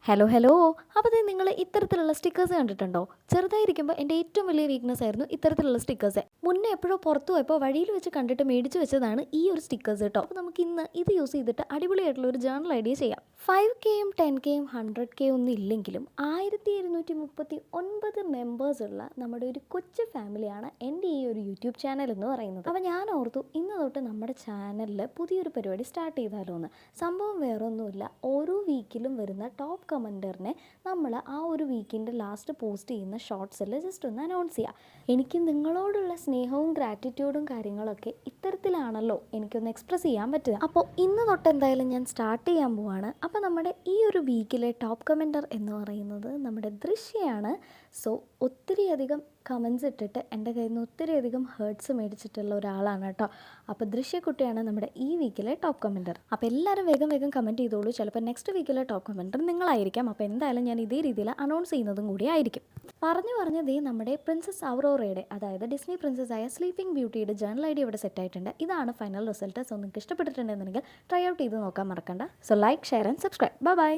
Hello hello. അപ്പോൾ നിങ്ങൾ ഇത്തരത്തിലുള്ള സ്റ്റിക്കേഴ്സ് കണ്ടിട്ടുണ്ടോ? ചെറുതായിരിക്കുമ്പോൾ എൻ്റെ ഏറ്റവും വലിയ വീക്ക്നെസ് ആയിരുന്നു ഇത്തരത്തിലുള്ള സ്റ്റിക്കേഴ്സ്. മുന്നേ എപ്പോഴോ പുറത്തു പോയപ്പോൾ വഴിയിൽ വെച്ച് കണ്ടിട്ട് മേടിച്ച് വെച്ചതാണ് ഈ ഒരു സ്റ്റിക്കേഴ്സ് കേട്ടോ. അപ്പോൾ നമുക്ക് ഇന്ന് ഇത് യൂസ് ചെയ്തിട്ട് അടിപൊളിയായിട്ടുള്ള ഒരു ജേർണൽ ഐഡിയ ചെയ്യാം. 5Kയും 10Kയും 100K ഒന്നും ഇല്ലെങ്കിലും 1239 മെമ്പേഴ്സുള്ള നമ്മുടെ ഒരു കൊച്ചു ഫാമിലിയാണ് എൻ്റെ ഈ ഒരു യൂട്യൂബ് ചാനൽ എന്ന് പറയുന്നത്. അപ്പോൾ ഞാൻ ഓർത്തു ഇന്ന് തൊട്ട് നമ്മുടെ ചാനലിൽ പുതിയൊരു പരിപാടി സ്റ്റാർട്ട് ചെയ്താലോ എന്ന്. സംഭവം വേറൊന്നുമില്ല, ഓരോ വീക്കിലും വരുന്ന ടോപ്പ് കമൻറ്ററിനെ നമ്മൾ ആ ഒരു വീക്കിൻ്റെ ലാസ്റ്റ് പോസ്റ്റ് ചെയ്യുന്ന ഷോർട്സിൽ ജസ്റ്റ് ഒന്ന് അനൗൺസ് ചെയ്യുക. എനിക്ക് നിങ്ങളോടുള്ള സ്നേഹവും ഗ്രാറ്റിറ്റ്യൂഡും കാര്യങ്ങളൊക്കെ ഇത്തരത്തിലാണല്ലോ എനിക്കൊന്ന് എക്സ്പ്രസ് ചെയ്യാൻ പറ്റുക. അപ്പോൾ ഇന്ന് തൊട്ട് എന്തായാലും ഞാൻ സ്റ്റാർട്ട് ചെയ്യാൻ പോവാണ്. അപ്പോൾ നമ്മുടെ ഈ ഒരു വീക്കിലെ ടോപ്പ് കമൻറ്റർ എന്ന് പറയുന്നത് നമ്മുടെ ദൃശ്യയാണ്. സോ ഒത്തിരിയധികം കമൻസ് ഇട്ടിട്ട് എൻ്റെ കയ്യിൽ നിന്ന് ഒത്തിരിയധികം ഹേർട്സ് മേടിച്ചിട്ടുള്ള ഒരാളാണ് കേട്ടോ. അപ്പോൾ ദൃശ്യക്കുട്ടിയാണ് നമ്മുടെ ഈ വീക്കിലെ ടോപ്പ് കമൻറ്റർ. അപ്പോൾ എല്ലാവരും വേഗം വേഗം കമൻറ്റ് ചെയ്തോളൂ. ചിലപ്പോൾ നെക്സ്റ്റ് വീക്കിലെ ടോപ്പ് കമൻറ്റർ നിങ്ങളായിരിക്കാം. അപ്പോൾ എന്തായാലും ഞാൻ ഇതേ രീതിയിൽ അനൗൺസ് ചെയ്യുന്നതും കൂടി ആയിരിക്കും. പറഞ്ഞതേ നമ്മുടെ പ്രിൻസസ് ഔറോറയുടെ, അതായത് ഡിസ്നി പ്രിൻസസ് ആയ സ്ലീപ്പിംഗ് ബ്യൂട്ടിയുടെ ജേർണൽ ഐഡിയ ഇവിടെ സെറ്റ് ആയിട്ടുണ്ട്. ഇതാണ് ഫൈനൽ റിസൾട്ട്. സോ നിങ്ങൾക്ക് ഇഷ്ടപ്പെട്ടിട്ടുണ്ടെന്നുണ്ടെങ്കിൽ ട്രൈ ഔട്ട് ചെയ്ത് നോക്കാൻ മറക്കണ്ട. So like, share and subscribe. By.